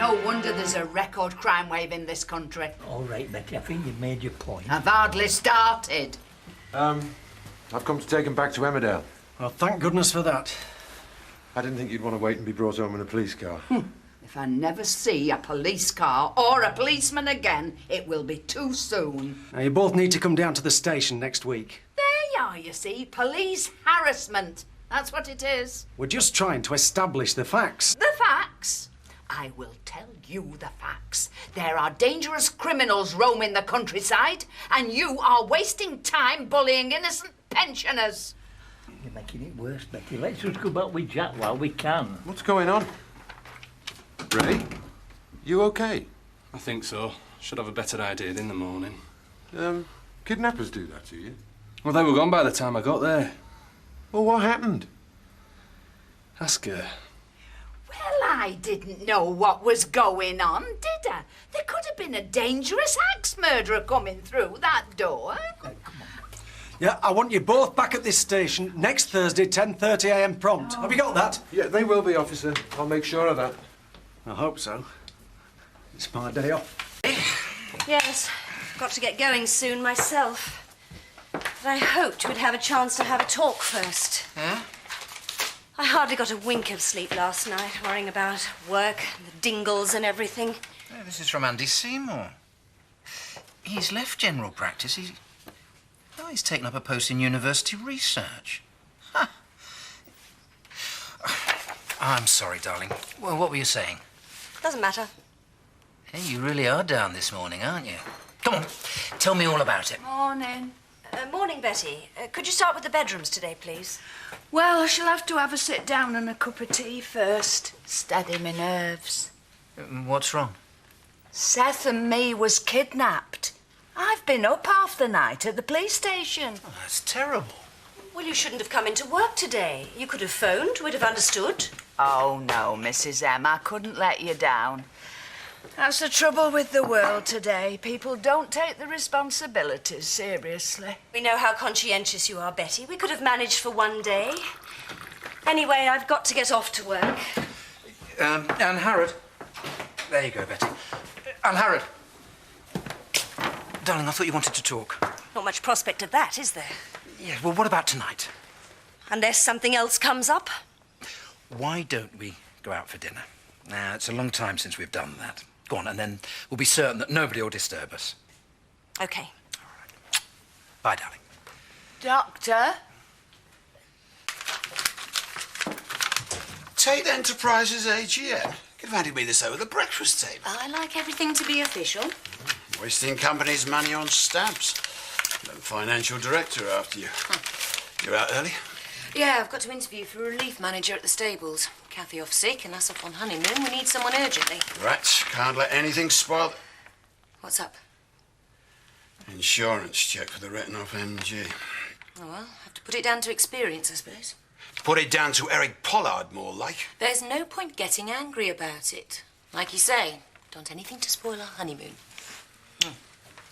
No wonder there's a record crime wave in this country. All right, Betty, I think you've made your point. I've hardly started. I've come to take him back to Emmerdale. Well, thank goodness for that. I didn't think you'd want to wait and be brought home in a police car. If I never see a police car or a policeman again, it will be too soon. Now, you both need to come down to the station next week. There you are, you see. Police harassment. That's what it is. We're just trying to establish the facts. The facts? I will tell you the facts. There are dangerous criminals roaming the countryside, and you are wasting time bullying innocent pensioners. You're making it worse, Betty. Let's just go back with Jack while we can. What's going on? Ray? You okay? I think so. Should have a better idea in the morning. Kidnappers do that to you? Well, they were gone by the time I got there. Well, what happened? Ask her. Well, I didn't know what was going on, did I? There could have been a dangerous axe murderer coming through that door. Yeah, I want you both back at this station next Thursday, 10:30 a.m. prompt. Have you got that? Yeah, they will be, officer. I'll make sure of that. I hope so. It's my day off. Yes, got to get going soon myself. But I hoped we'd have a chance to have a talk first. Yeah? I hardly got a wink of sleep last night, worrying about work and the dingles and everything. Yeah, this is from Andy Seymour. He's left general practice. He's taken up a post in university research. Huh. I'm sorry, darling. Well, what were you saying? Doesn't matter. Hey, you really are down this morning, aren't you? Come on, tell me all about it. Morning. Morning, Betty. Could you start with the bedrooms today, please? Well, I shall have to have a sit down and a cup of tea first. Steady my nerves. What's wrong? Seth and me was kidnapped. I've been up half the night at the police station. Oh, that's terrible. Well, you shouldn't have come into work today. You could have phoned. We'd have understood. Oh, no, Mrs. M. I couldn't let you down. That's the trouble with the world today. People don't take the responsibilities seriously. We know how conscientious you are, Betty. We could have managed for one day. Anyway, I've got to get off to work. Anne Harrod. There you go, Betty. Anne Harrod. Darling, I thought you wanted to talk. Not much prospect of that, is there? Yeah, well, what about tonight? Unless something else comes up. Why don't we go out for dinner? Now, it's a long time since we've done that. Go on, and then we'll be certain that nobody will disturb us. OK. All right. Bye, darling. Doctor? Tate Enterprises AGM. Could have handed me this over the breakfast table. I like everything to be official. Wasting company's money on stamps. No financial director after you. You're out early? Yeah, I've got to interview for a relief manager at the stables. Kathy off sick and us off on honeymoon. We need someone urgently. Right. Can't let anything spoil the... What's up? Insurance check for the written off MG. Oh, well, have to put it down to experience, I suppose. Put it down to Eric Pollard, more like. There's no point getting angry about it. Like you say, don't anything to spoil our honeymoon.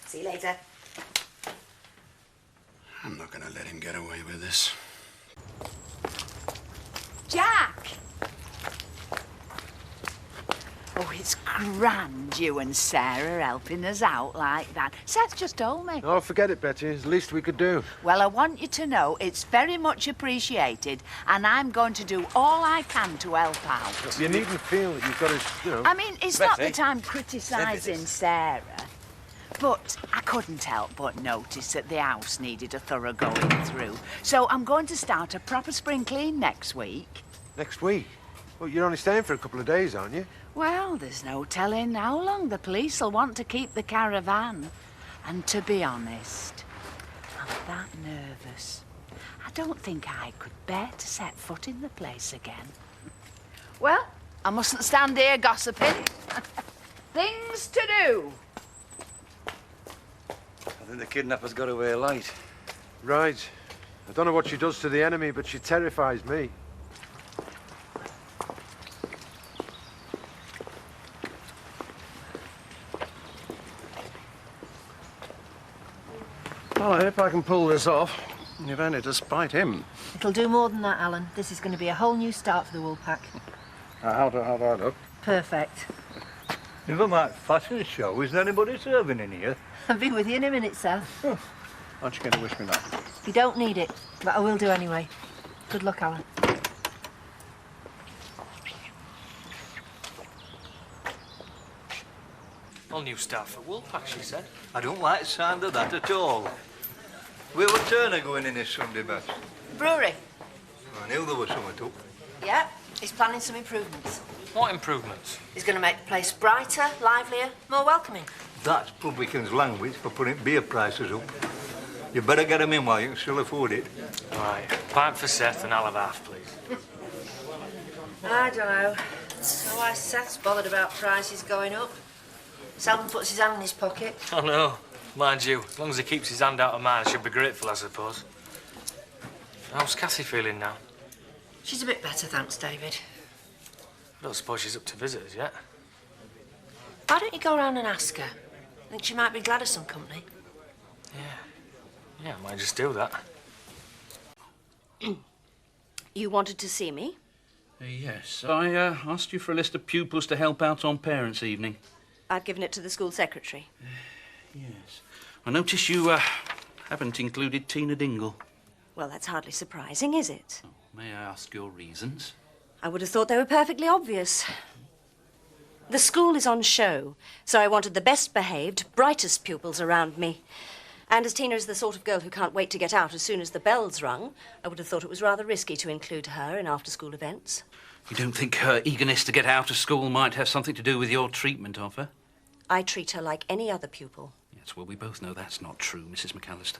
See you later. I'm not going to let him get away with this. Jack! Oh, it's grand you and Sarah are helping us out like that. Seth just told me. Oh, forget it, Betty. It's the least we could do. Well, I want you to know it's very much appreciated, and I'm going to do all I can to help out. You needn't feel that you've got to, you know... I mean, it's not Betty. that I'm criticising Sarah, but I couldn't help but notice that the house needed a thorough going through. So I'm going to start a proper spring clean next week. Next week? Well, you're only staying for a couple of days, aren't you? Well, there's no telling how long the police will want to keep the caravan. And to be honest, I'm that nervous. I don't think I could bear to set foot in the place again. Well, I mustn't stand here gossiping. Things to do. I think the kidnappers got away light. Right. I don't know what she does to the enemy, but she terrifies me. Well, I hope I can pull this off. If only to spite him. It'll do more than that, Alan. This is going to be a whole new start for the wool pack. How'd I look? Perfect. Never mind fashion show. Is there anybody serving in here? I'll be with you in a minute, sir. Aren't you going to wish me luck? You don't need it, but I will do anyway. Good luck, Alan. All new staff for Woolpack, she said. I don't like the sound of that at all. Where was Turner going in this Sunday best? Brewery. I knew there was something up. Yeah, he's planning some improvements. What improvements? He's going to make the place brighter, livelier, more welcoming. That's publican's language for putting beer prices up. You better get 'em in while you can still afford it. All right, pint for Seth and I'll have half, please. I don't know. I don't know why Seth's bothered about prices going up. Seldom puts his hand in his pocket. Oh, no. Mind you, as long as he keeps his hand out of mine, I should be grateful, I suppose. How's Cassie feeling now? She's a bit better, thanks, David. I don't suppose she's up to visitors yet. Why don't you go round and ask her? I think she might be glad of some company. Yeah, I might just do that. You wanted to see me? Yes, I asked you for a list of pupils to help out on Parents' Evening. I've given it to the school secretary. Yes. I notice you haven't included Tina Dingle. Well, that's hardly surprising, is it? Oh, may I ask your reasons? I would have thought they were perfectly obvious. The school is on show, so I wanted the best behaved, brightest pupils around me. And as Tina is the sort of girl who can't wait to get out as soon as the bell's rung, I would have thought it was rather risky to include her in after-school events. You don't think her eagerness to get out of school might have something to do with your treatment of her? I treat her like any other pupil. Yes, well, we both know that's not true, Mrs. McAllister.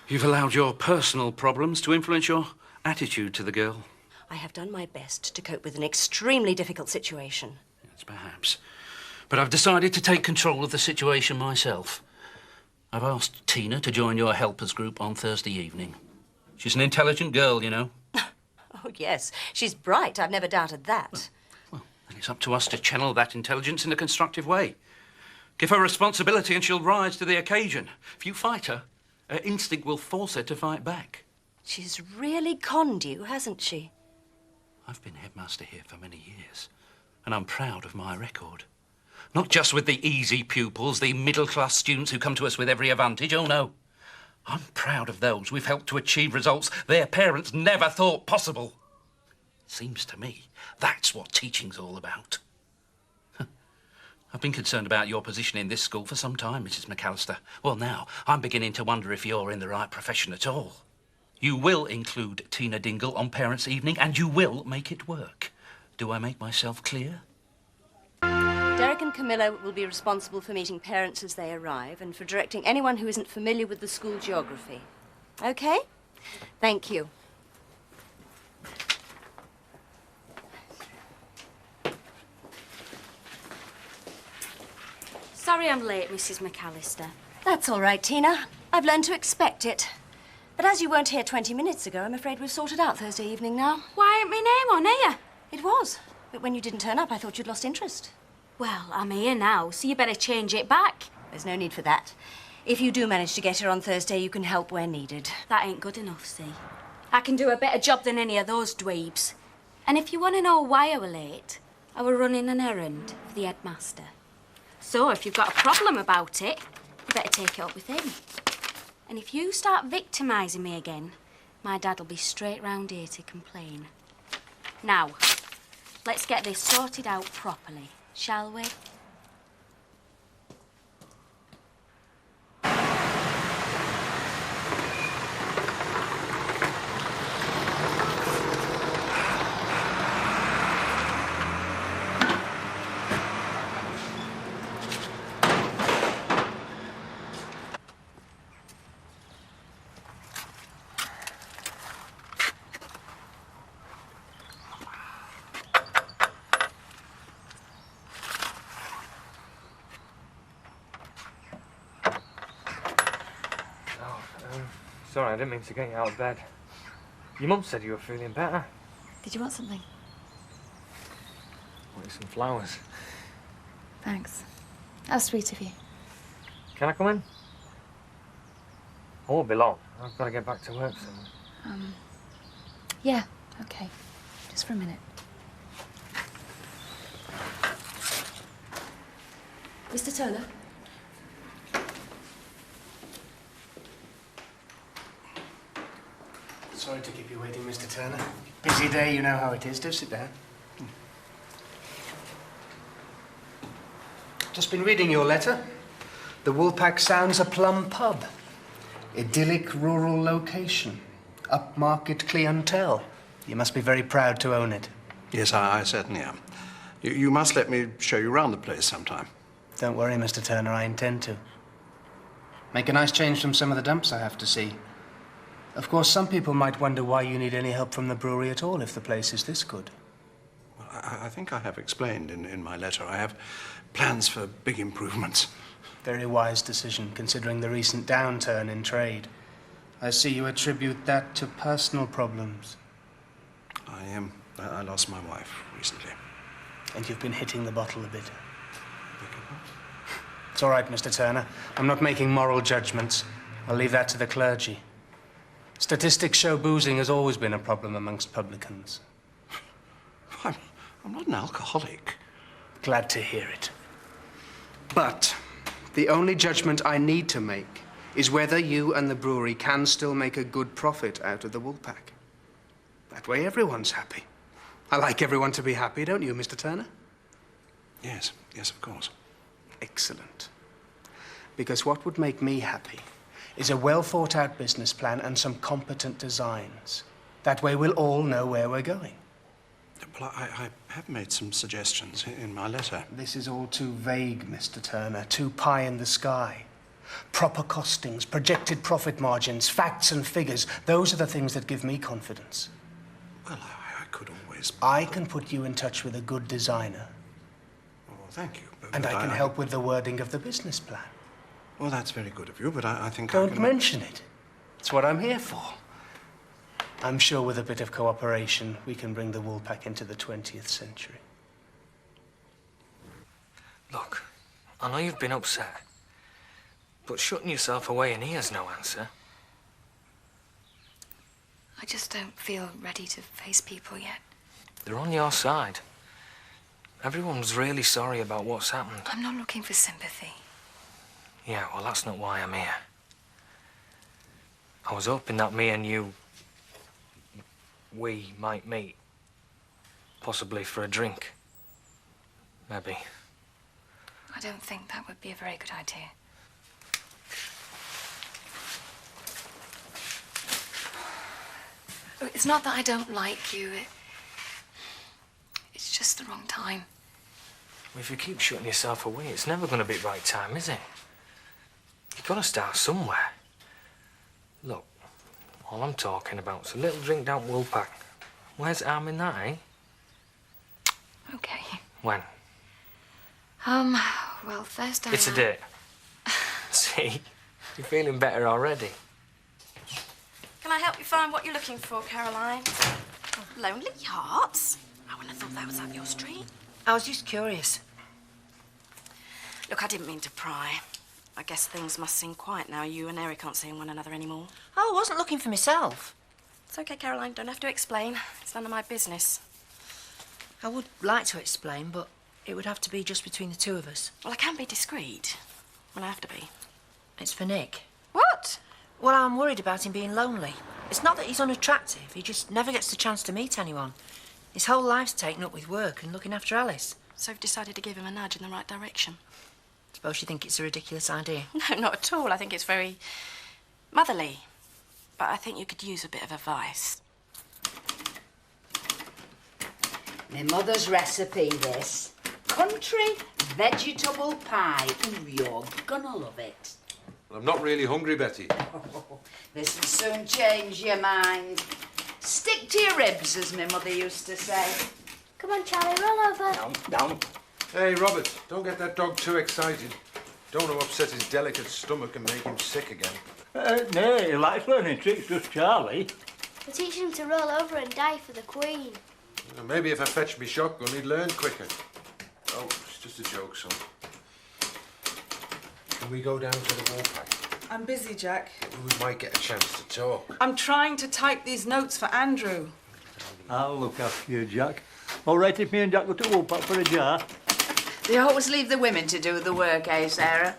You've allowed your personal problems to influence your attitude to the girl. I have done my best to cope with an extremely difficult situation. Yes, perhaps. But I've decided to take control of the situation myself. I've asked Tina to join your helpers group on Thursday evening. She's an intelligent girl, you know. Oh, yes. She's bright. I've never doubted that. Well, then it's up to us to channel that intelligence in a constructive way. Give her responsibility and she'll rise to the occasion. If you fight her, her instinct will force her to fight back. She's really conned you, hasn't she? I've been headmaster here for many years, and I'm proud of my record. Not just with the easy pupils, the middle-class students who come to us with every advantage, oh no. I'm proud of those we've helped to achieve results their parents never thought possible. Seems to me that's what teaching's all about. I've been concerned about your position in this school for some time, Mrs. McAllister. Well, now, I'm beginning to wonder if you're in the right profession at all. You will include Tina Dingle on Parents' Evening, and you will make it work. Do I make myself clear? Derek and Camilla will be responsible for meeting parents as they arrive and for directing anyone who isn't familiar with the school geography. Okay? Thank you. Sorry I'm late, Mrs. McAllister. That's all right, Tina. I've learned to expect it. But as you weren't here 20 minutes ago, I'm afraid we've sorted out Thursday evening now. Why ain't my name on here? It was. But when you didn't turn up, I thought you'd lost interest. Well, I'm here now, so you better change it back. There's no need for that. If you do manage to get here on Thursday, you can help where needed. That ain't good enough, see? I can do a better job than any of those dweebs. And if you want to know why I were late, I were running an errand for the headmaster. So if you've got a problem about it, you better take it up with him. And if you start victimising me again, my dad'll be straight round here to complain. Now, let's get this sorted out properly, shall we? Sorry, I didn't mean to get you out of bed. Your mum said you were feeling better. Did you want something? Wanted some flowers. Thanks. How sweet of you. Can I come in? I won't be long. I've got to get back to work soon. Yeah, okay. Just for a minute. Mr. Turner? Sorry to keep you waiting, Mr. Turner. Busy day, you know how it is. Do sit down. Just been reading your letter. The Woolpack sounds a plum pub. Idyllic rural location. Upmarket clientele. You must be very proud to own it. Yes, I certainly am. You must let me show you around the place sometime. Don't worry, Mr. Turner, I intend to. Make a nice change from some of the dumps I have to see. Of course, some people might wonder why you need any help from the brewery at all if the place is this good. Well, I think I have explained in my letter. I have plans for big improvements. Very wise decision, considering the recent downturn in trade. I see you attribute that to personal problems. I lost my wife recently. And you've been hitting the bottle a bit. It's all right, Mr. Turner. I'm not making moral judgments. I'll leave that to the clergy. Statistics show boozing has always been a problem amongst publicans. I'm not an alcoholic. Glad to hear it. But the only judgment I need to make is whether you and the brewery can still make a good profit out of the Woolpack. That way everyone's happy. I like everyone to be happy, don't you, Mr. Turner? Yes, of course. Excellent. Because what would make me happy is a well-thought-out business plan and some competent designs. That way we'll all know where we're going. Well, I have made some suggestions in my letter. This is all too vague, Mr. Turner, too pie in the sky. Proper costings, projected profit margins, facts and figures, those are the things that give me confidence. Well, I could always... I can put you in touch with a good designer. Oh, thank you. And I can help with the wording of the business plan. Well, that's very good of you, but I think Don't mention it. It's what I'm here for. I'm sure with a bit of cooperation, we can bring the Woolpack into the 20th century. Look, I know you've been upset, but shutting yourself away in here's no answer. I just don't feel ready to face people yet. They're on your side. Everyone's really sorry about what's happened. I'm not looking for sympathy. Yeah, well, that's not why I'm here. I was hoping that me and you, we might meet. Possibly for a drink. Maybe. I don't think that would be a very good idea. It's not that I don't like you. It's just the wrong time. If you keep shutting yourself away, it's never going to be the right time, is it? You've got to start somewhere. Look, all I'm talking about is a little drink down Woolpack. Where's harm in that, eh? Okay. When? Well, Thursday... It's a date. See? You're feeling better already. Can I help you find what you're looking for, Caroline? Oh, Lonely Hearts? I wouldn't have thought that was up your street. I was just curious. Look, I didn't mean to pry. I guess things must seem quiet now. You and Eric aren't seeing one another anymore. Oh, I wasn't looking for myself. It's okay, Caroline. Don't have to explain. It's none of my business. I would like to explain, but it would have to be just between the two of us. Well, I can be discreet when I have to be. It's for Nick. What? Well, I'm worried about him being lonely. It's not that he's unattractive. He just never gets the chance to meet anyone. His whole life's taken up with work and looking after Alice. So I've decided to give him a nudge in the right direction. Suppose you think it's a ridiculous idea? No, not at all. I think it's very motherly. But I think you could use a bit of advice. My mother's recipe, this. Country vegetable pie. Ooh, you're gonna love it. I'm not really hungry, Betty. This'll soon change your mind. Stick to your ribs, as my mother used to say. Come on, Charlie, roll over. Down. Hey, Robert, don't get that dog too excited. Don't want to upset his delicate stomach and make him sick again. No, he likes learning tricks, just Charlie. We're teaching him to roll over and die for the Queen. Maybe if I fetched me shotgun, he'd learn quicker. Oh, it's just a joke, son. Can we go down to the Woolpack? I'm busy, Jack. We might get a chance to talk. I'm trying to type these notes for Andrew. I'll look after you, Jack. All right if me and Jack go to Woolpack for a jar? They always leave the women to do the work, eh, Sarah?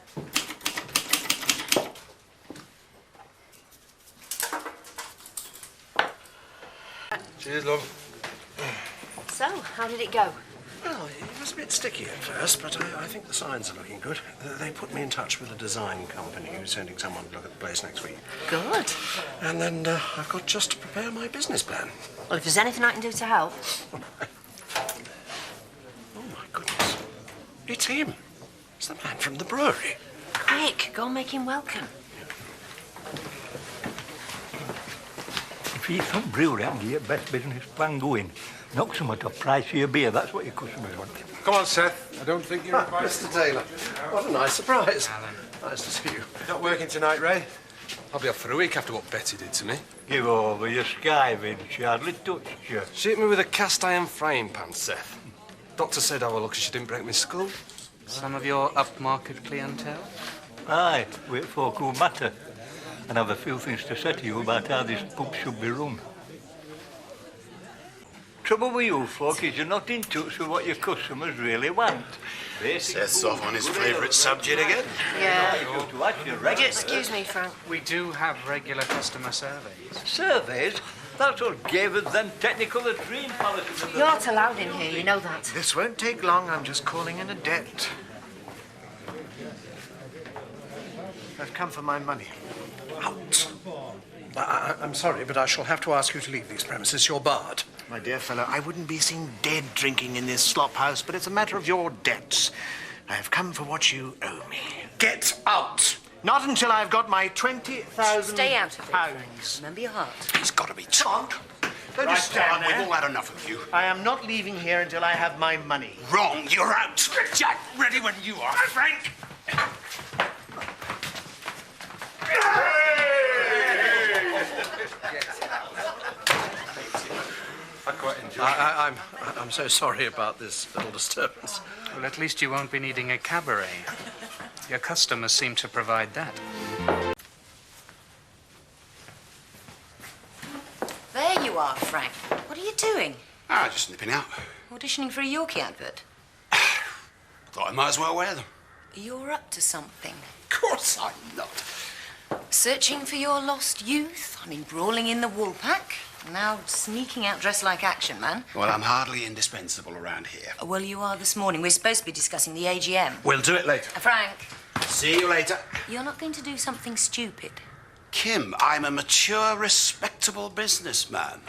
Cheers, love. So, how did it go? Well, it was a bit sticky at first, but I think the signs are looking good. They put me in touch with a design company who's sending someone to look at the place next week. Good. And then I've got just to prepare my business plan. Well, if there's anything I can do to help. Oh, my goodness. It's him. It's the man from the brewery. Quick, go and make him welcome. If you some brewery, and get your best business plan going. Knock some at a price of your beer, that's what your customers want. Come on, Seth. I don't think you're invited. Mr. Taylor, what a nice surprise. Nice to see you. Not working tonight, Ray? I'll be off for a week after what Betty did to me. Give over, you're skiving. She hardly touched you. She hit me with a cast iron frying pan, Seth. Doctor said I was lucky she didn't break my skull. Some of your upmarket clientele? Aye, wait folk who matter. And have a few things to say to you about how this pub should be run. Trouble with you folk is you're not in touch with what your customers really want. Seth's off on his favourite subject again. Yeah. To ask you, Would you excuse me, Frank? We do have regular customer surveys. Surveys? That's what gave us them technical and dream policies. You're not allowed in here, you know that. This won't take long. I'm just calling in a debt. I've come for my money. Out. I'm sorry, but I shall have to ask you to leave these premises. You're barred. My dear fellow, I wouldn't be seen dead drinking in this slop house, but it's a matter of your debts. I have come for what you owe me. Get out! Not until I've got my 20,000 Stay out of it. pounds. Remember your heart. He's got to be told. Don't just stand there. We've all had enough of you. I am not leaving here until I have my money. Wrong. You're out. Jack, ready when you are. Frank! I quite enjoy it. I'm so sorry about this little disturbance. Well, at least you won't be needing a cabaret. Your customers seem to provide that. There you are, Frank. What are you doing? Ah, just nipping out. Auditioning for a Yorkie advert? Thought I might as well wear them. You're up to something. Of course I'm not. Searching for your lost youth? I mean, brawling in the Woolpack? Now sneaking out dressed like Action Man? Well, I'm hardly indispensable around here. Well, you are this morning. We're supposed to be discussing the AGM. We'll do it later. Frank, See you later. you're not going to do something stupid. Kim, I'm a mature, respectable businessman.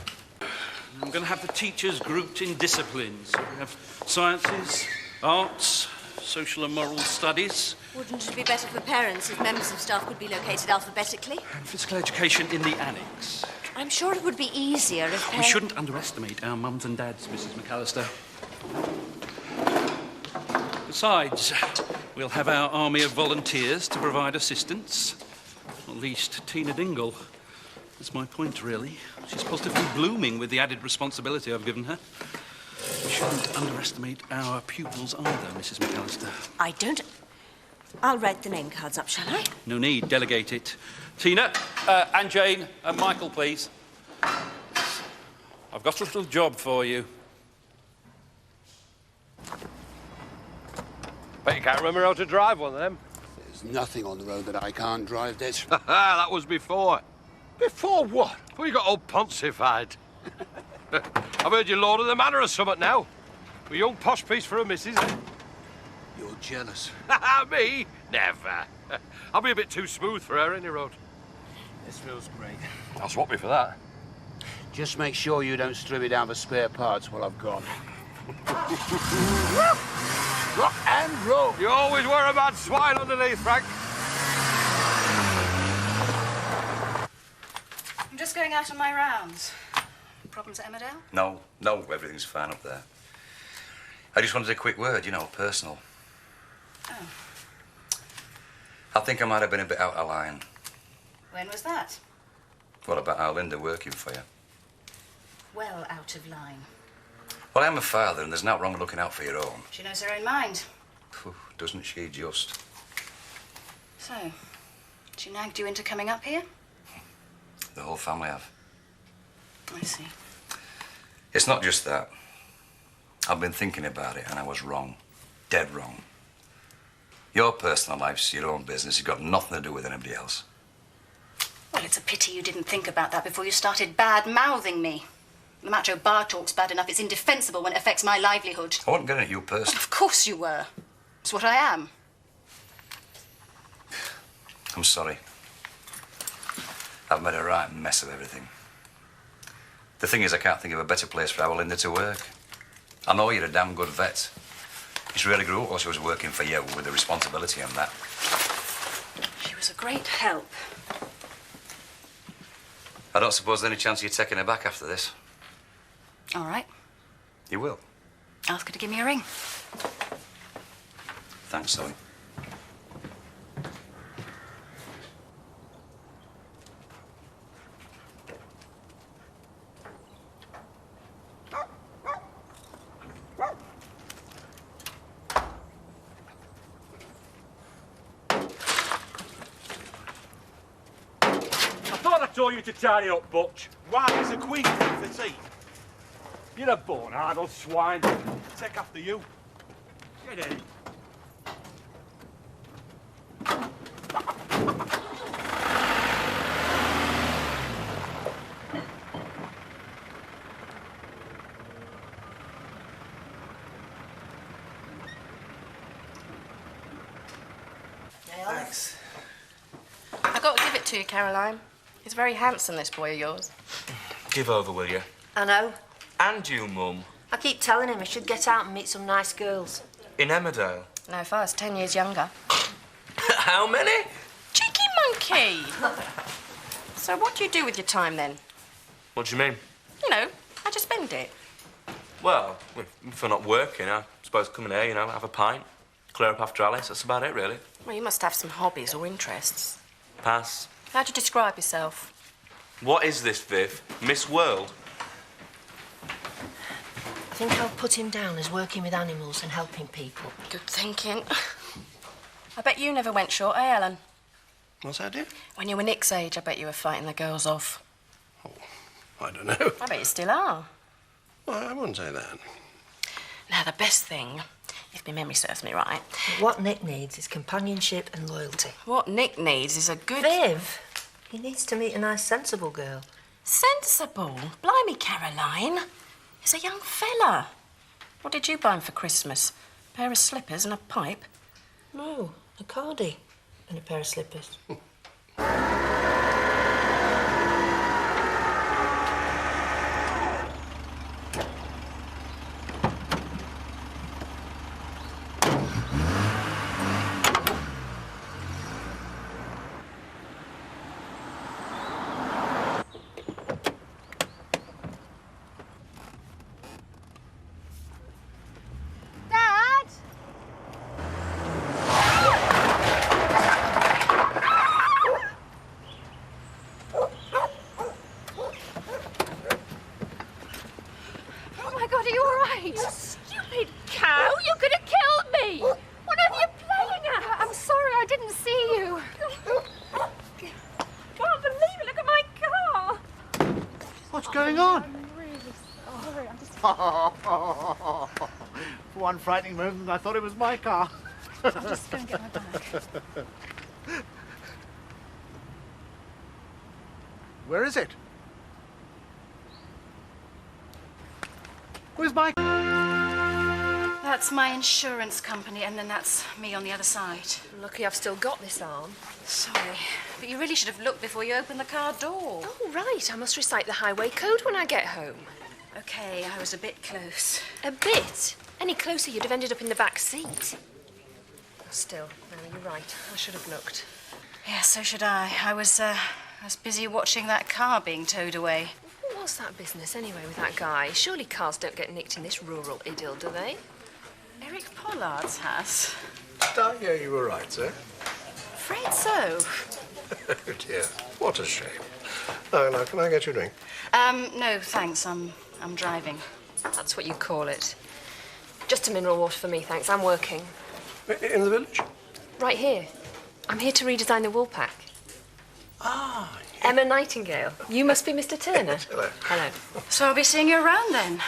I'm going to have the teachers grouped in disciplines. We have sciences, arts, social and moral studies, Wouldn't it be better for parents if members of staff could be located alphabetically? and physical education in the annex. I'm sure it would be easier if We parents... shouldn't underestimate our mums and dads, Mrs. McAllister. Besides, we'll have our army of volunteers to provide assistance. At least Tina Dingle. That's my point, really. She's positively blooming with the added responsibility I've given her. We shouldn't underestimate our pupils either, Mrs. McAllister. I don't... I'll write the name cards up, shall I? No need, delegate it. Tina, and Jane, and Michael, please. I've got a little job for you. Bet you can't remember how to drive one of them. There's nothing on the road that I can't drive, Des. That was before. Before what? Before you got all pontified. I've heard you're Lord of the Manor or something now. A young posh piece for a missus. You're jealous. Me? Never. I'll be a bit too smooth for her any road. This feels great. I'll swap me for that. Just make sure you don't strip me down for spare parts while I've gone. Rock and roll. You always were a mad swine underneath, Frank. I'm just going out on my rounds. Problems at Emmerdale? No, everything's fine up there. I just wanted a quick word, personal. Oh. I think I might have been a bit out of line. When was that? What about our Linda working for you? Well out of line. Well, I'm a father, and there's nothing wrong with looking out for your own. She knows her own mind. Phew, doesn't she just? So, she nagged you into coming up here? The whole family have. I see. It's not just that. I've been thinking about it, and I was wrong. dead wrong. Your personal life's your own business. You've got nothing to do with anybody else. Well, it's a pity you didn't think about that before you started bad-mouthing me. The macho bar talk's bad enough. It's indefensible when it affects my livelihood. I wasn't getting at you personally. Of course you were. It's what I am. I'm sorry. I've made a right mess of everything. The thing is, I can't think of a better place for our Linda to work. I know you're a damn good vet. She really grew up while she was working for you with the responsibility and that. She was a great help. I don't suppose there's any chance of you taking her back after this. All right. You will? Ask her to give me a ring. Thanks, Zoe. I told you to tidy up, Butch. Why, there's a queen for the tea. You're a born-idle swine. Take after you. Get in. Thanks. I've got to give it to you, Caroline. He's very handsome, this boy of yours. Give over, will you? I know. And you, Mum. I keep telling him he should get out and meet some nice girls. In Emmerdale. No, if I was 10 years younger. How many? Cheeky monkey! So what do you do with your time, then? What do you mean? You know, how'd you spend it? Well, if I'm not working, I suppose come in here, you know, have a pint, clear up after Alice. That's about it, really. Well, you must have some hobbies or interests. Pass. How'd you describe yourself? What is this, Viv? Miss World? I think I'll put him down as working with animals and helping people. Good thinking. I bet you never went short, eh, Ellen? What's that, dear? When you were Nick's age, I bet you were fighting the girls off. I don't know. I bet you still are. Well, I wouldn't say that. Now, the best thing, if my memory serves me right... What Nick needs is companionship and loyalty. What Nick needs is a good... Viv, he needs to meet a nice, sensible girl. Sensible? Blimey, Caroline. He's a young fella. What did you buy him for Christmas? A pair of slippers and a pipe? No, a cardie and a pair of slippers. For one frightening moment, I thought it was my car. I'll just go and get my bag. Where is it? Where's my... That's my insurance company, and then that's me on the other side. Lucky I've still got this arm. Sorry, but you really should have looked before you opened the car door. Oh, right. I must recite the highway code when I get home. OK, I was a bit close. A bit? Any closer, you'd have ended up in the back seat. Still, no, you're right. I should have looked. Yeah, so should I. I was busy watching that car being towed away. What's that business, anyway, with that guy? Surely cars don't get nicked in this rural idyll, do they? Eric Pollard's has. Yeah, you were right, sir. Afraid so. Oh, dear. What a shame. Now, can I get you a drink? No, thanks. I'm driving. That's what you call it. Just a mineral water for me, thanks. I'm working. In the village? Right here. I'm here to redesign the wool pack. Ah. Emma Nightingale. You must be Mr. Turner. Hello. Hello. So I'll be seeing you around then?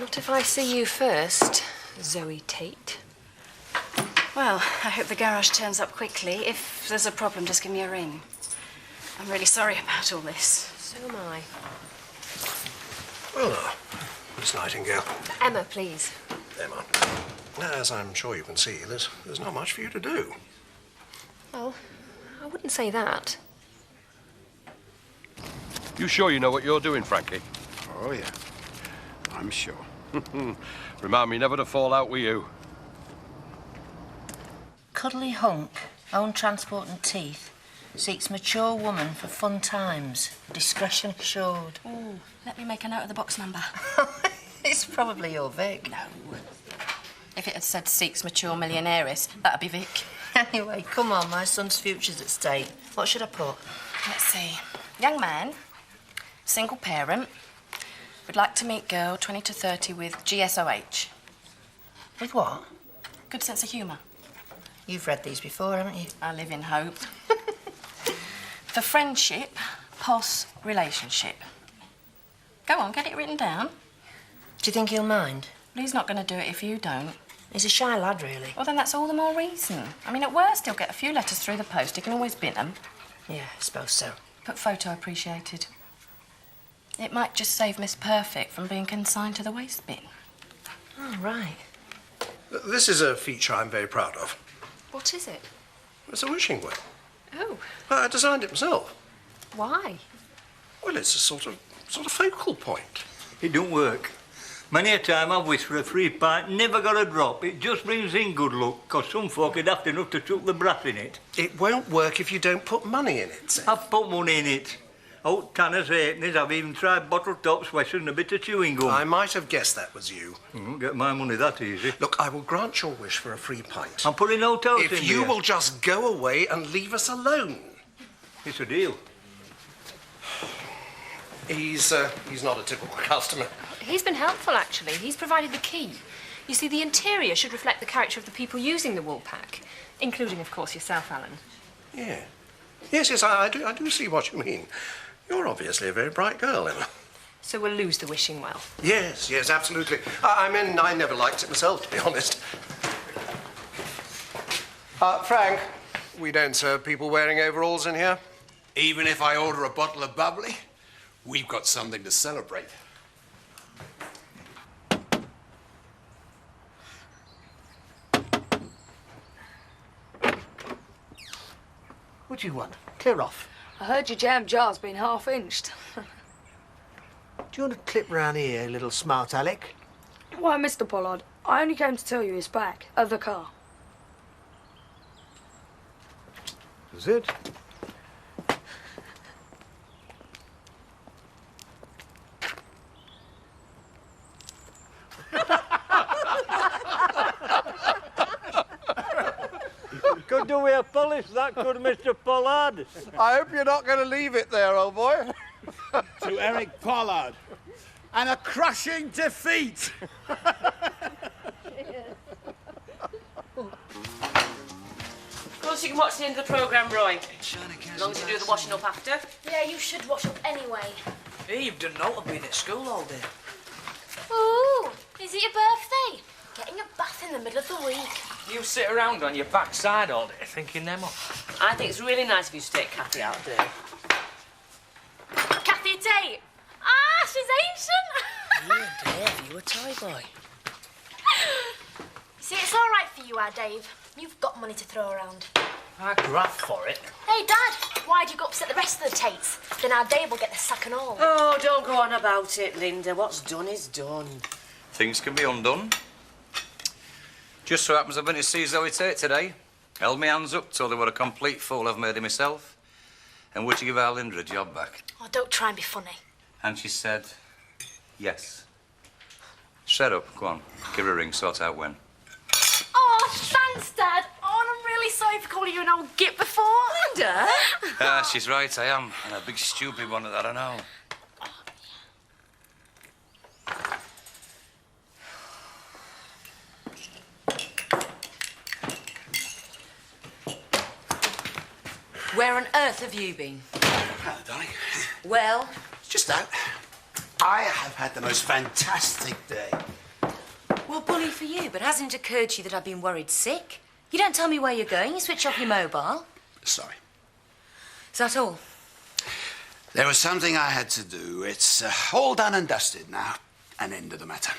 Not if I see you first, Zoe Tate. Well, I hope the garage turns up quickly. If there's a problem, just give me a ring. I'm really sorry about all this. So am I. Hello, Miss Nightingale. Emma, please. Emma. As I'm sure you can see, there's not much for you to do. Well, I wouldn't say that. You sure you know what you're doing, Frankie? Oh, yeah. I'm sure. Remind me never to fall out with you. Cuddly hunk, own transport and teeth, seeks mature woman for fun times. Discretion assured. Ooh, let me make a note of the box number. It's probably your Vic. No. If it had said seeks mature millionaires, that'd be Vic. Anyway, come on, my son's future's at stake. What should I put? Let's see. Young man, single parent, would like to meet girl 20 to 30 with GSOH. With what? Good sense of humour. You've read these before, haven't you? I live in hope. For friendship, pos relationship. Go on, get it written down. Do you think he'll mind? Well, he's not going to do it if you don't. He's a shy lad, really. Well, then that's all the more reason. I mean, at worst, he'll get a few letters through the post. He can always bin them. Yeah, I suppose so. Put photo appreciated. It might just save Miss Perfect from being consigned to the waste bin. Oh, right. This is a feature I'm very proud of. What is it? It's a wishing well. Oh, I designed it myself. why? Well, it's a sort of focal point. It don't work. Many a time I've wished for a free pint, never got a drop. It just brings in good luck, 'cause some folk are daft enough to chuck the brass in it. It won't work if you don't put money in it, Seth. I've put money in it. Old Tanner's halfpennies, I've even tried bottle tops, Western, and a bit of chewing gum. I might have guessed that was you. You won't get my money that easy. Look, I will grant your wish for a free pint. I'm putting no toast in If you here. will just go away and leave us alone. It's a deal. He's not a typical customer. He's been helpful, actually. He's provided the key. You see, the interior should reflect the character of the people using the wool pack, including, of course, yourself, Alan. Yeah. Yes, I do see what you mean. You're obviously a very bright girl, Emma. So we'll lose the wishing well. Yes, absolutely. I mean, I never liked it myself, to be honest. Frank, we don't serve people wearing overalls in here. Even if I order a bottle of bubbly, we've got something to celebrate. What do you want? Clear off. I heard your jam jar's been half-inched. Do you want to clip round here, little smart Alec? Why, Mr. Pollard, I only came to tell you it's back at the car. Is it? Could do with a polish, that could, Mr. Pollard. I hope you're not going to leave it there, old boy. To Eric Pollard. And a crushing defeat. Of course you can watch the end of the programme, Roy. As long as you do the washing up after. Yeah, you should wash up anyway. Hey, you've done naught of being at school all day. Ooh, is it your birthday? Getting a bath in the middle of the week. You sit around on your backside all day thinking them up. I think it's really nice of you to take Kathy out there. Kathy, a date. Ah, she's ancient. You and Dave, you a toy boy. See, it's all right for you, Dave. You've got money to throw around. I graft for it. Hey, Dad, why'd you go upset the rest of the Tates? Then our Dave will get the sack and all. Oh, don't go on about it, Linda. What's done is done. Things can be undone. Just so happens I've been to see Zoe Tate today. Held my hands up, told her what a complete fool I've made of myself. And would you give our Linda a job back? Oh, don't try and be funny. And she said, yes. Shut up, go on. Give her a ring, sort out when. Oh, thanks, Dad. Oh, and I'm really sorry for calling you an old git before. Linda? Ah, she's right, I am. And a big stupid one at that, I know. Where on earth have you been? Hello, darling. Well? It's just that. I have had the most fantastic day. Well, bully for you, but hasn't it occurred to you that I've been worried sick? You don't tell me where you're going. You switch off your mobile. Sorry. Is that all? There was something I had to do. It's all done and dusted now. An end of the matter.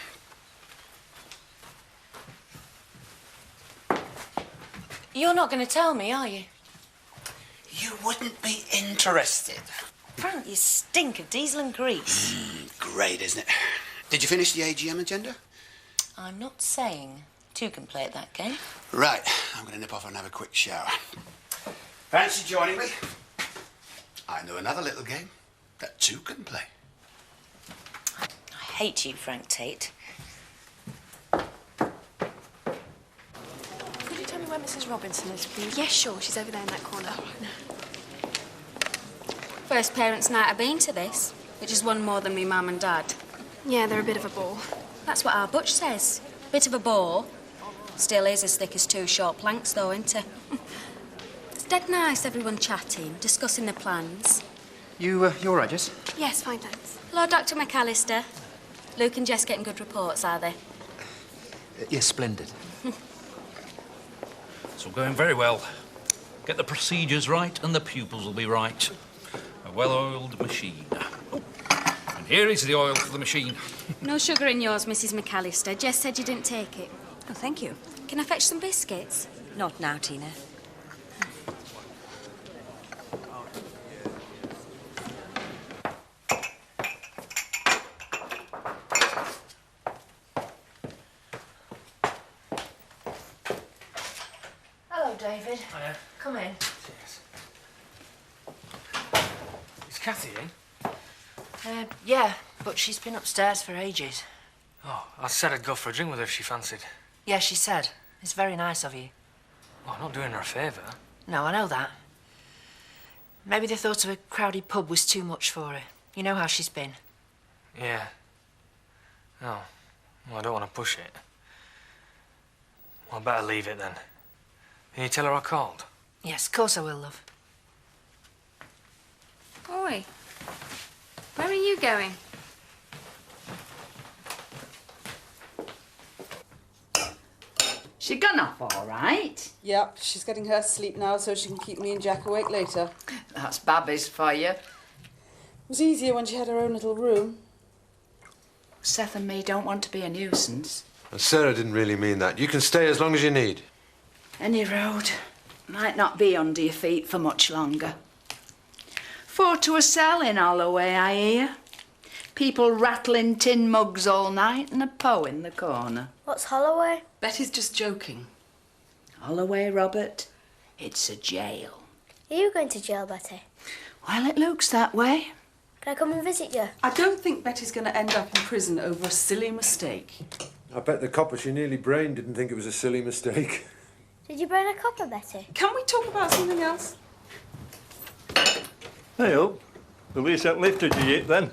You're not going to tell me, are you? You wouldn't be interested. Frank, you stink of diesel and grease. Great, isn't it? Did you finish the AGM agenda? I'm not saying two can play at that game. Right. I'm going to nip off and have a quick shower. Fancy joining me? I know another little game that two can play. I hate you, Frank Tate. Could you tell me where Mrs. Robinson is, please? Yes, sure. She's over there in that corner. First parents' night I've been to this, which is one more than me mum and dad. Yeah, they're a bit of a bore. That's what our Butch says. Bit of a bore. Still is as thick as two short planks, though, ain't it? It's dead nice, everyone chatting, discussing the plans. You all right, Jess? Yes, fine, thanks. Hello, Dr. McAllister. Luke and Jess getting good reports, are they? Yes, splendid. It's all going very well. Get the procedures right and the pupils will be right. A well-oiled machine. And here is the oil for the machine. No sugar in yours, Mrs. McAllister. Jess said you didn't take it. Oh, thank you. Can I fetch some biscuits? Not now, Tina. Hello, David. Hiya. Come in. Cheers. Is Cathy in? Yeah, but she's been upstairs for ages. Oh, I said I'd go for a drink with her if she fancied. Yeah, she said. It's very nice of you. Well, I'm not doing her a favour. No, I know that. Maybe the thought of a crowded pub was too much for her. You know how she's been. Yeah. Oh, well, I don't want to push it. Well, I better leave it then. Can you tell her I called? Yes, of course I will, love. Oi. Where are you going? She gone off all right? Yep, she's getting her sleep now so she can keep me and Jack awake later. That's Babby's for you. It was easier when she had her own little room. Seth and me don't want to be a nuisance. Sarah didn't really mean that. You can stay as long as you need. Any road might not be under your feet for much longer. 4 to a cell in Holloway, I hear. People rattling tin mugs all night and a Poe in the corner. What's Holloway? Betty's just joking. Holloway, Robert, it's a jail. Are you going to jail, Betty? Well, it looks that way. Can I come and visit you? I don't think Betty's going to end up in prison over a silly mistake. I bet the copper she nearly brained didn't think it was a silly mistake. Did you burn a copper, Betty? Can we talk about something else? Hey up. The least that lifted you yet then.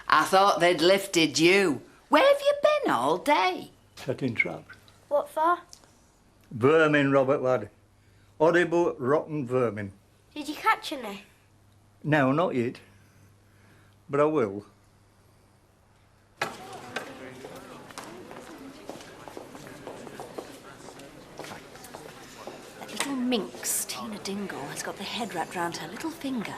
I thought they'd lifted you. Where have you been all day? Setting traps. What for? Vermin, Robert lad. Horrible, rotten vermin. Did you catch any? No, not yet. But I will. That little minx, Tina Dingle, has got the head wrapped round her little finger.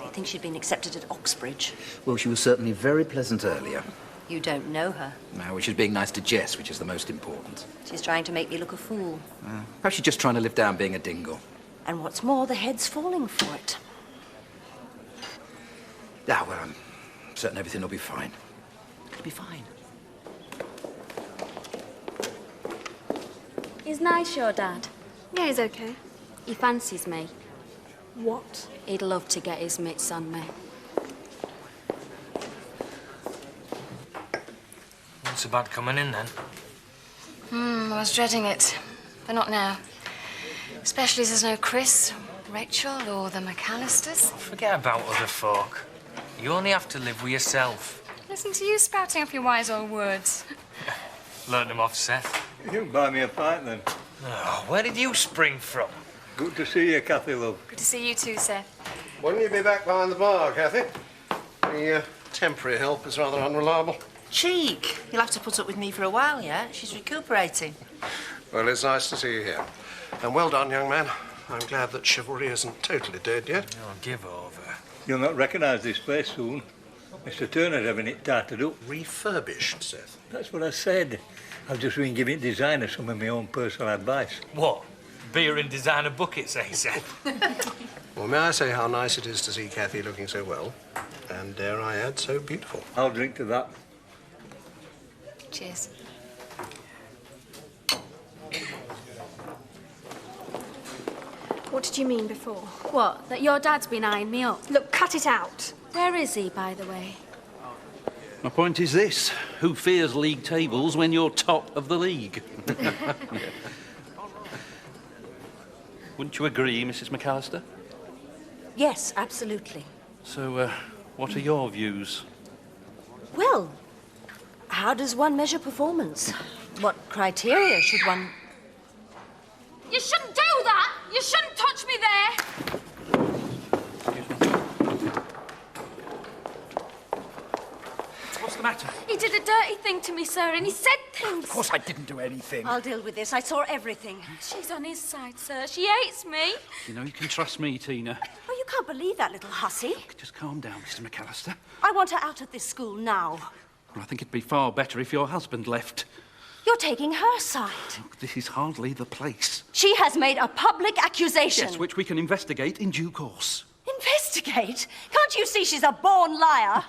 I think she'd been accepted at Oxbridge. Well, she was certainly very pleasant earlier. You don't know her. No, she's being nice to Jess, which is the most important. She's trying to make me look a fool. Perhaps she's just trying to live down being a dingle. And what's more, the head's falling for it. Ah, well, I'm certain everything will be fine. It'll be fine. He's nice, your dad. Yeah, he's okay. He fancies me. What? He'd love to get his mitts on me. Not so bad coming in, then. I was dreading it. But not now. Especially as there's no Chris, Rachel, or the McAllisters. Forget about other folk. You only have to live with yourself. Listen to you spouting off your wise old words. Learned them off Seth. You can buy me a pint then. Oh, where did you spring from? Good to see you, Cathy, love. Good to see you too, Seth. Wouldn't you be back behind the bar, Cathy? The temporary help is rather unreliable. Cheek. You'll have to put up with me for a while, yeah? She's recuperating. Well, it's nice to see you here. And well done, young man. I'm glad that chivalry isn't totally dead yet. Oh, give over. You'll not recognise this place soon. Mr. Turner's having it tarted up. Refurbished, Seth? That's what I said. I've just been giving designer some of my own personal advice. What? Beer and designer buckets, eh, Seth? Well, may I say how nice it is to see Kathy looking so well? And dare I add, so beautiful. I'll drink to that. Cheers. What did you mean before? What? That your dad's been eyeing me up? Look, cut it out. Where is he, by the way? My point is this. Who fears league tables when you're top of the league? Wouldn't you agree, Mrs. McAllister? Yes, absolutely. So, what are your views? Well, how does one measure performance? What criteria should one... You shouldn't do that! You shouldn't touch me there! What's the matter? He did a dirty thing to me, sir, and he said things. Of course I didn't do anything. I'll deal with this. I saw everything. She's on his side, sir. She hates me. You know, you can trust me, Tina. Oh, you can't believe that little hussy. Just calm down, Mr. McAllister. I want her out of this school now. Well, I think it'd be far better if your husband left. You're taking her side. Look, this is hardly the place. She has made a public accusation. Yes, which we can investigate in due course. Investigate? Can't you see she's a born liar?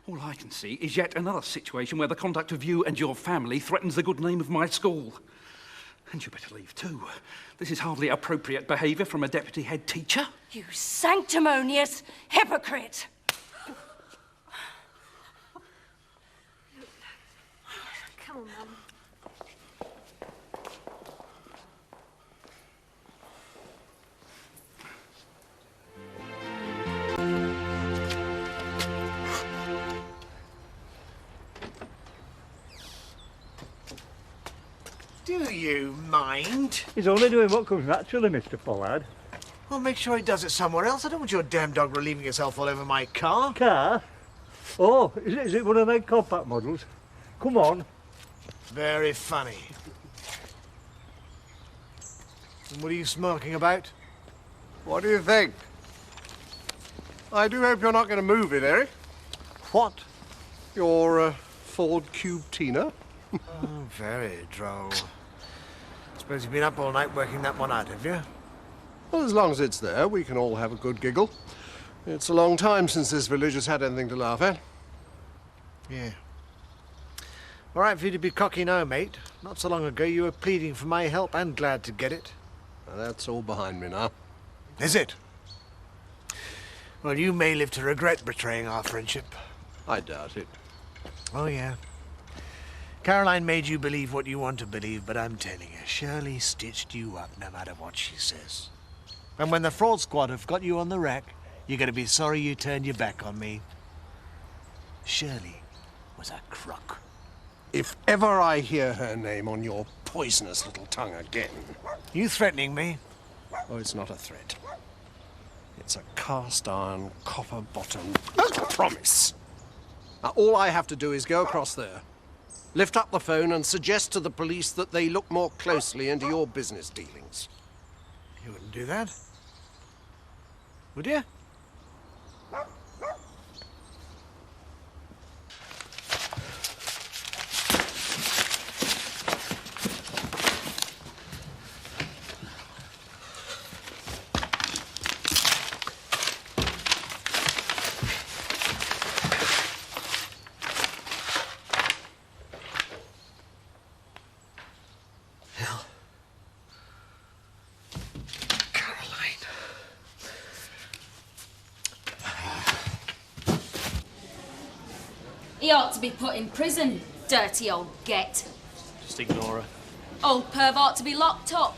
All I can see is yet another situation where the conduct of you and your family threatens the good name of my school. And you better leave too. This is hardly appropriate behaviour from a deputy head teacher. You sanctimonious hypocrite! Come on, Mum. Do you mind? He's only doing what comes naturally, Mr. Pollard. Well, make sure he does it somewhere else. I don't want your damn dog relieving itself all over my car. Car? Oh, is it one of them compact models? Come on. Very funny. And what are you smirking about? What do you think? I do hope you're not going to move it, Eric. What? Your Ford Cube Tina? Oh, very droll. Suppose you've been up all night working that one out, have you? Well, as long as it's there, we can all have a good giggle. It's a long time since this village has had anything to laugh at. Yeah. All right for you to be cocky now, mate. Not so long ago you were pleading for my help and glad to get it. Now, that's all behind me now. Is it? Well, you may live to regret betraying our friendship. I doubt it. Oh, yeah. Caroline made you believe what you want to believe, but I'm telling you, Shirley stitched you up no matter what she says. And when the fraud squad have got you on the rack, you're going to be sorry you turned your back on me. Shirley was a crook. If ever I hear her name on your poisonous little tongue again... You threatening me? Oh, it's not a threat. It's a cast-iron, copper-bottomed promise. Now, all I have to do is go across there, lift up the phone and suggest to the police that they look more closely into your business dealings. You wouldn't do that? Would you? He ought to be put in prison, dirty old get. Just ignore her. Old perv ought to be locked up.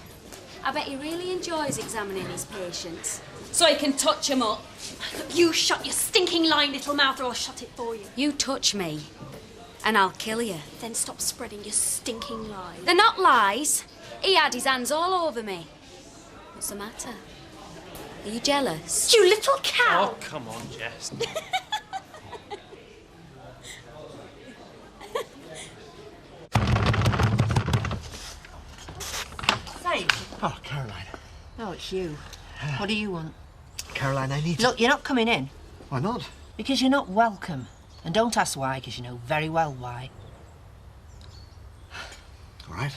I bet he really enjoys examining his patients, so he can touch 'em up. You shut your stinking lying little mouth or I'll shut it for you. You touch me, and I'll kill you. Then stop spreading your stinking lies. They're not lies. He had his hands all over me. What's the matter? Are you jealous? You little cow! Oh, come on, Jess. Say, Oh, Caroline. Oh, it's you. What do you want? Caroline, I need to... Look, you're not coming in. Why not? Because you're not welcome. And don't ask why, because you know very well why. All right.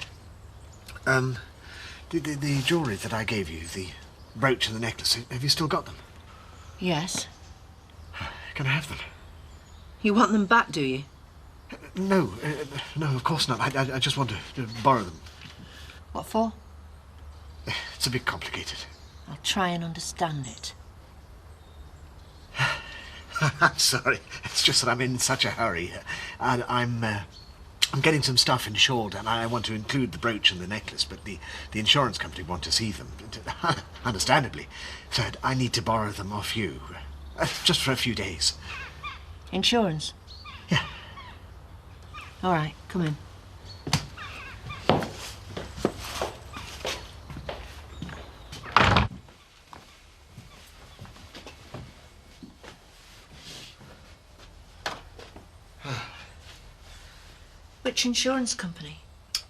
The jewellery that I gave you, the brooch and the necklace, have you still got them? Yes. Can I have them? You want them back, do you? No, no, of course not. I just want to borrow them. What for? It's a bit complicated. I'll try and understand it. I'm sorry. It's just that I'm in such a hurry. I'm getting some stuff insured, and I want to include the brooch and the necklace, but the insurance company want to see them, understandably. So I need to borrow them off you, just for a few days. Insurance? Yeah. All right, come in. Which insurance company?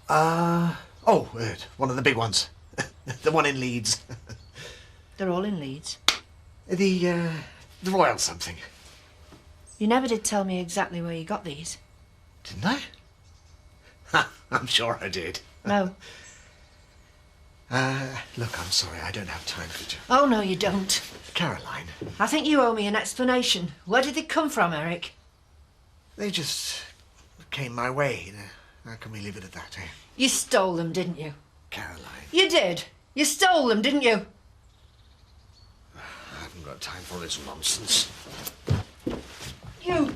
One of the big ones. The one in Leeds. They're all in Leeds. The Royal something. You never did tell me exactly where you got these. Didn't I? Ha, I'm sure I did. No. Look, I'm sorry, I don't have time for you. Oh, no, you don't. Caroline. I think you owe me an explanation. Where did they come from, Eric? They just came my way. How can we leave it at that, eh? You stole them, didn't you? Caroline. You did. You stole them, didn't you? I haven't got time for this nonsense. You...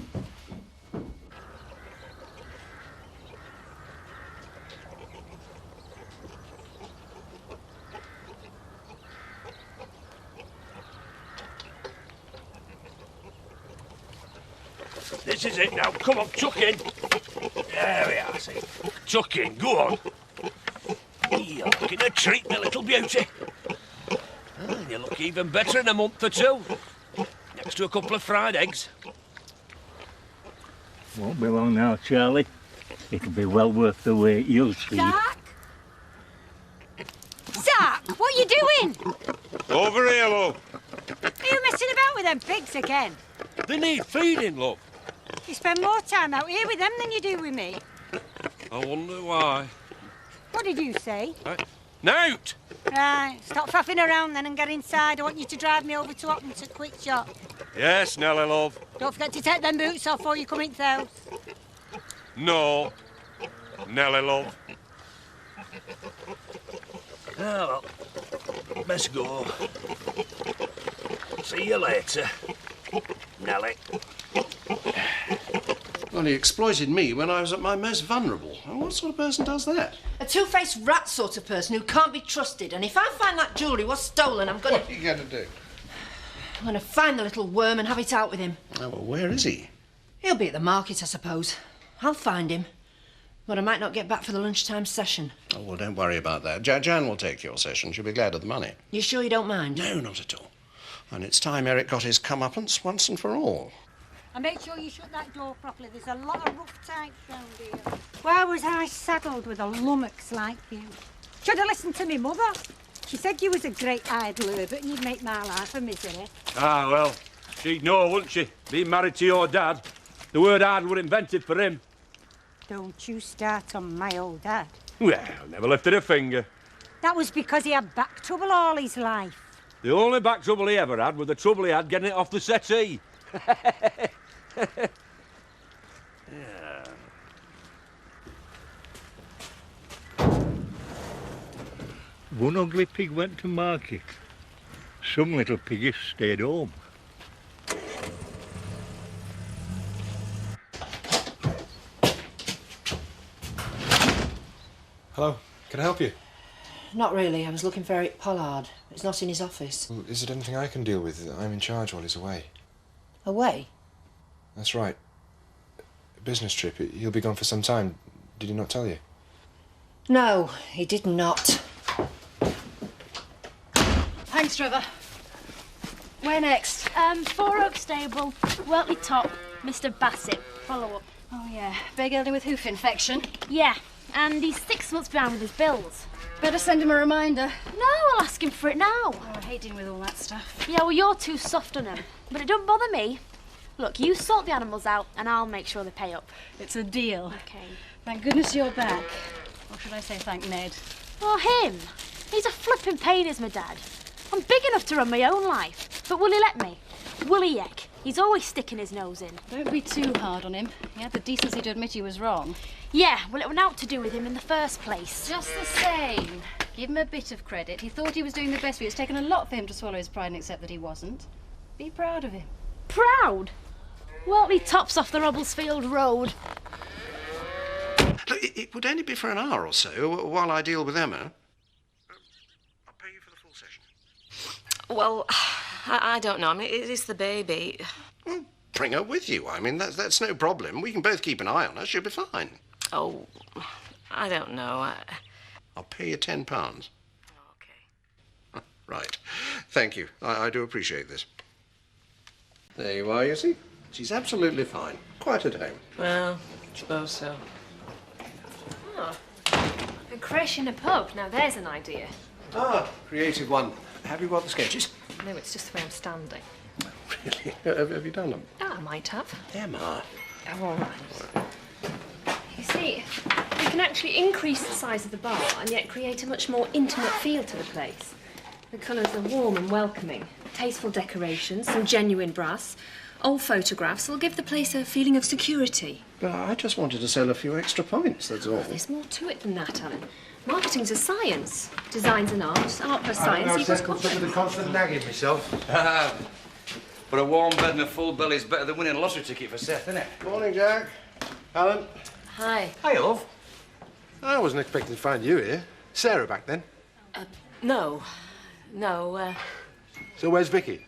This is it now. Come on, chuck in. There we are, see. Chuck in, go on. You're looking a treat, my little beauty. You look even better in a month or two. Next to a couple of fried eggs. Won't be long now, Charlie. It'll be well worth the wait, you'll see. Zach? Zach, what are you doing? Over here, love. Are you messing about with them pigs again? They need feeding, love. You spend more time out here with them than you do with me. I wonder why. What did you say? Nout! Right, stop faffing around then and get inside. I want you to drive me over to Oppton's at Quick Shop. Yes, Nelly, love. Don't forget to take them boots off before you come into the house. No. Nelly, love. Oh, well, best go. See you later, Nelly. Well, he exploited me when I was at my most vulnerable. And what sort of person does that? A two-faced rat sort of person who can't be trusted. And if I find that jewellery was stolen, I'm gonna... What are you going to do? I'm gonna find the little worm and have it out with him. Oh, well, where is he? He'll be at the market, I suppose. I'll find him. But I might not get back for the lunchtime session. Oh, well, don't worry about that. Jan will take your session. She'll be glad of the money. You sure you don't mind? No, not at all. And it's time Eric got his comeuppance once and for all. And make sure you shut that door properly. There's a lot of rough types round here. Why was I saddled with a lummox like you? Should have listened to me mother. She said you was a great idler, but you'd make my life a misery. Ah, well, she'd know, wouldn't she? Being married to your dad. The word idle were invented for him. Don't you start on my old dad. Well, never lifted a finger. That was because he had back trouble all his life. The only back trouble he ever had was the trouble he had getting it off the settee. Yeah. One ugly pig went to market. Some little piggies stayed home. Hello, can I help you? Not really. I was looking for Eric Pollard. It's not in his office. Well, is it anything I can deal with? I'm in charge while he's away. Away? That's right. A business trip. He'll be gone for some time. Did he not tell you? No, he did not. Thanks, Trevor. Where next? Four Oak Stable, Weltley Top, Mr. Bassett. Follow up. Oh, yeah. Big elderly with hoof infection. Yeah, and he's 6 months behind with his bills. Better send him a reminder. No, I'll ask him for it now. Oh, I hate dealing with all that stuff. Yeah, well, you're too soft on him. But it don't bother me. Look, you sort the animals out, and I'll make sure they pay up. It's a deal. Okay. Thank goodness you're back. Or should I say thank Ned? Oh, him? He's a flipping pain, is my dad. I'm big enough to run my own life. But will he let me? Will he, Yek? He's always sticking his nose in. Don't be too hard on him. He had the decency to admit he was wrong. Yeah, well, it went out to do with him in the first place. Just the same. Give him a bit of credit. He thought he was doing the best for you. It's taken a lot for him to swallow his pride and accept that he wasn't. Be proud of him. Proud? Well, he tops off the Rubblesfield Road. Look, it would only be for an hour or so while I deal with Emma. I'll pay you for the full session. Well, I don't know. I mean, it is the baby. Well, bring her with you. I mean, that's no problem. We can both keep an eye on her. She'll be fine. Oh, I don't know. I'll pay you £10. Okay. Right. Thank you. I do appreciate this. There you are, you see. She's absolutely fine. Quite at home. Well, I suppose so. Oh, a creche in a pub. Now there's an idea. Ah, creative one. Have you got the sketches? No, it's just the way I'm standing. Really? Have you done them? Oh, I might have. Emma. Oh, all right. You see, we can actually increase the size of the bar and yet create a much more intimate feel to the place. The colours are warm and welcoming. Tasteful decorations, some genuine brass. Old photographs will give the place a feeling of security. But I just wanted to sell a few extra points, that's all. There's more to it than that, Alan. Marketing's a science. Design's an art plus I science don't know, equals Seth, with the constant nagging myself. But a warm bed and a full belly's better than winning a lottery ticket for Seth, isn't it? Morning, Jack. Alan. Hi. Hi, love. I wasn't expecting to find you here. Sarah back then. No. So where's Vicky?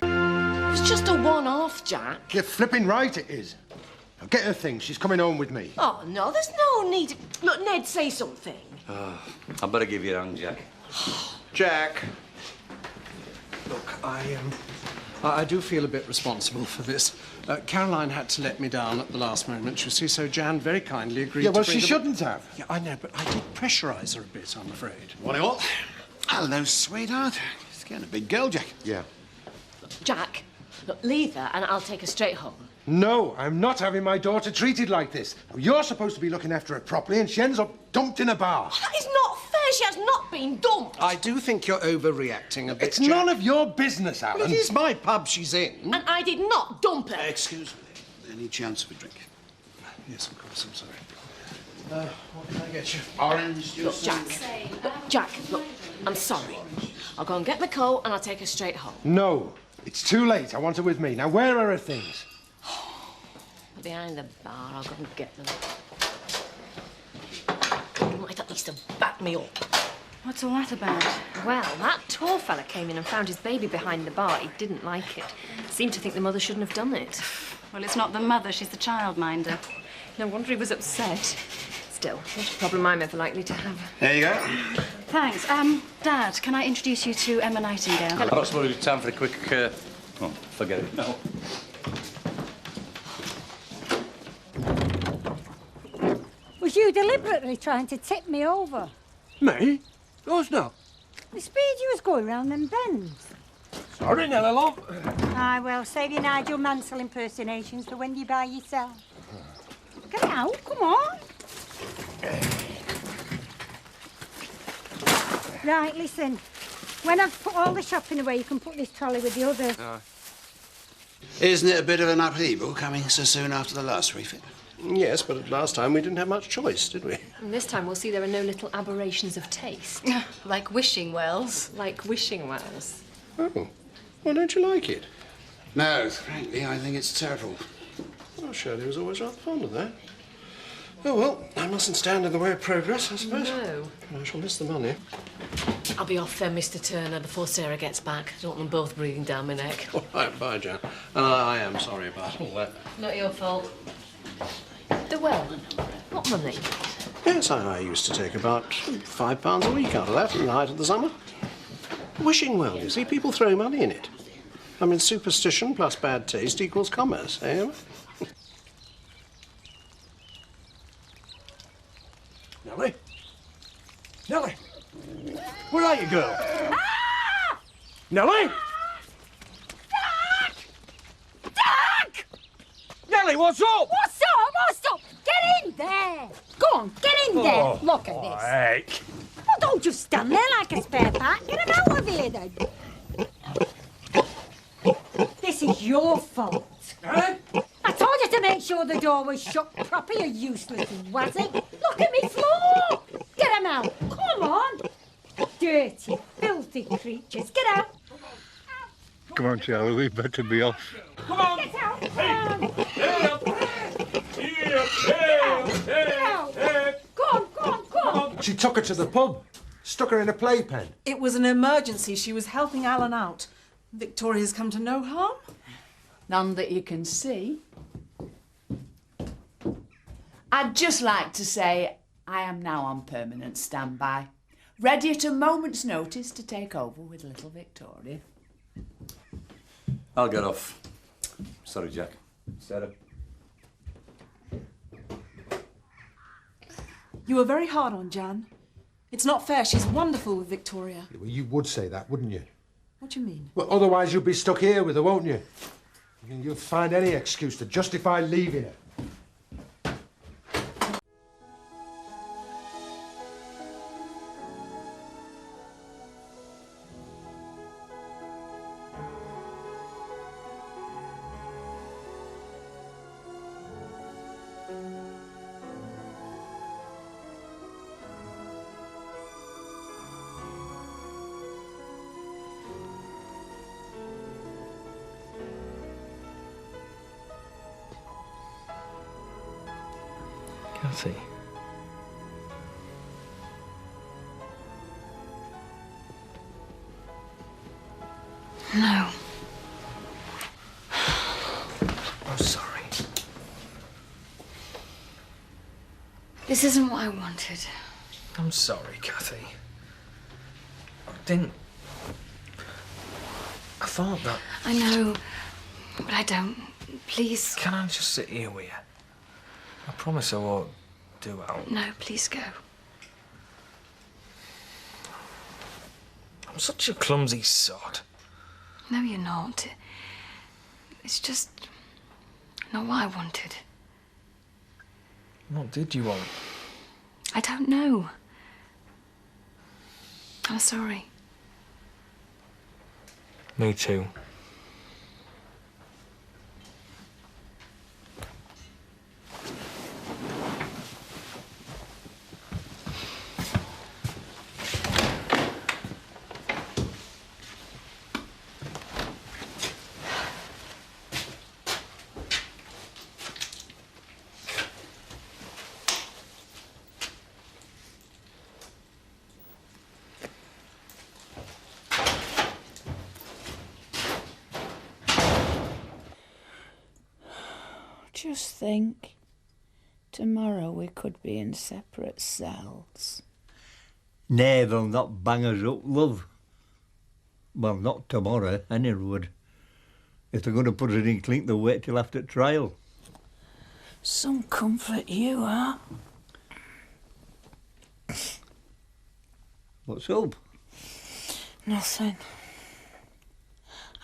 It's just a one-off, Jack. You're flipping right it is. Now get her things. She's coming home with me. Oh, no, there's no need. Look, Ned, say something. I better give you a hand, Jack. Jack. Look, I do feel a bit responsible for this. Caroline had to let me down at the last moment, you see, so Jan very kindly agreed to Yeah, well, bring she shouldn't have. Yeah, I know, but I did pressurise her a bit, I'm afraid. Morning, all. Hello, sweetheart. It's getting a big girl, Jack. Yeah. Jack, look, leave her and I'll take her straight home. No, I'm not having my daughter treated like this. You're supposed to be looking after her properly, and she ends up dumped in a bar. That is not fair. She has not been dumped. I do think you're overreacting a bit, It's Jack. none of your business, Alan. Well, it is my pub she's in. And I did not dump her. Excuse me. Any chance of a drink? Yes, of course, I'm sorry. What can I get you? Orange juice. Look, Jack, look, I'm sorry. I'll go and get my coat and I'll take her straight home. No, it's too late. I want her with me. Now, where are her things? Behind the bar, I'll go and get them. You might at least have backed me up. What's all that about? Well, that tall fella came in and found his baby behind the bar. He didn't like it. Seemed to think the mother shouldn't have done it. Well, it's not the mother, she's the childminder. No wonder he was upset. Still, not a problem I'm ever likely to have. There you go. Thanks. Dad, can I introduce you to Emma Nightingale? I don't suppose it's time for a quick... Oh, forget it. No. Was you deliberately trying to tip me over? Me? Of course not. The speed you was going round them bends. Sorry, Nella, love. Aye, well, save your Nigel Mansell impersonations for when you're by yourself. Get out, come on. Right, listen. When I've put all the shopping away, you can put this trolley with the others. Isn't it a bit of an upheaval coming so soon after the last refit? Yes, but last time we didn't have much choice, did we? And this time we'll see there are no little aberrations of taste. Like wishing wells. Like wishing wells. Oh, well, don't you like it? No, frankly, I think it's terrible. Well, Shirley was always rather fond of that. Oh, well, I mustn't stand in the way of progress, I suppose. No. I shall miss the money. I'll be off then, Mr. Turner, before Sarah gets back. I don't want them both breathing down my neck. All right, bye, Jan. And I am sorry about all that. Not your fault. The well, what money? Yes, I used to take about £5 a week out of that in the height of the summer. Wishing well, you see, people throw money in it. I mean, superstition plus bad taste equals commerce, eh? Nellie? Nellie! Where are you, girl? Ah! Nellie? Doug! Nellie, what's up? What's up? What's up? Get in there! Go on, get in there! Oh, Look at this. Heck. Well, don't just stand there like a spare part. Get him out of here, then. This is your fault. Eh? I told you to make sure the door was shut proper, you useless wazzy. Look at me floor! Get him out! Come on! Dirty, filthy creatures. Get out! Come on, Charlie, we better be off. Come on! Get out! Come on! Go on! She took her to the pub, stuck her in a playpen. It was an emergency. She was helping Alan out. Victoria's come to no harm. None that you can see. I'd just like to say I am now on permanent standby, ready at a moment's notice to take over with little Victoria. I'll get off. Sorry, Jack. Sarah. You were very hard on Jan. It's not fair. She's wonderful with Victoria. Well, you would say that, wouldn't you? What do you mean? Well, otherwise you'd be stuck here with her, won't you? I mean, you'll find any excuse to justify leaving her. Kathy. No. I'm sorry. This isn't what I wanted. I'm sorry, Kathy. I didn't... I thought that... I know, but I don't. Please. Can I just sit here with you? I promise I won't do out. No, please go. I'm such a clumsy sod. No, you're not. It's just not what I wanted. What did you want? I don't know. I'm sorry. Me too. Just think, tomorrow we could be in separate cells. Nay, they'll not bang us up, love. Well, not tomorrow, any road. If they're going to put us in clink, they'll wait till after trial. Some comfort you are. What's up? Nothing.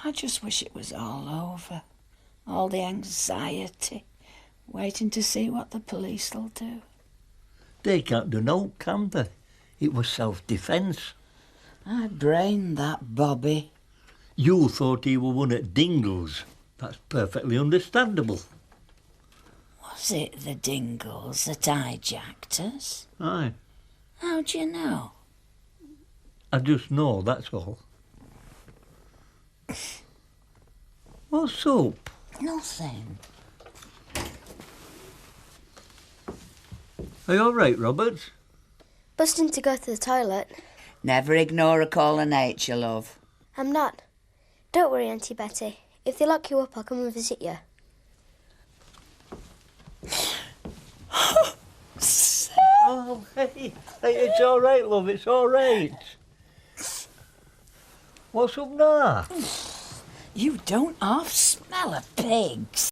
I just wish it was all over. All the anxiety, waiting to see what the police will do. They can't do no, can they? It was self-defence. I brained that Bobby. You thought he were one at Dingles. That's perfectly understandable. Was it the Dingles that hijacked us? Aye. How do you know? I just know, that's all. What's up? Nothing. Are you all right, Robert? Busting to go to the toilet. Never ignore a call of nature, love. I'm not. Don't worry, Auntie Betty. If they lock you up, I'll come and visit you. Oh, hey, it's all right, love, it's all right. What's up now? You don't half smell of pigs.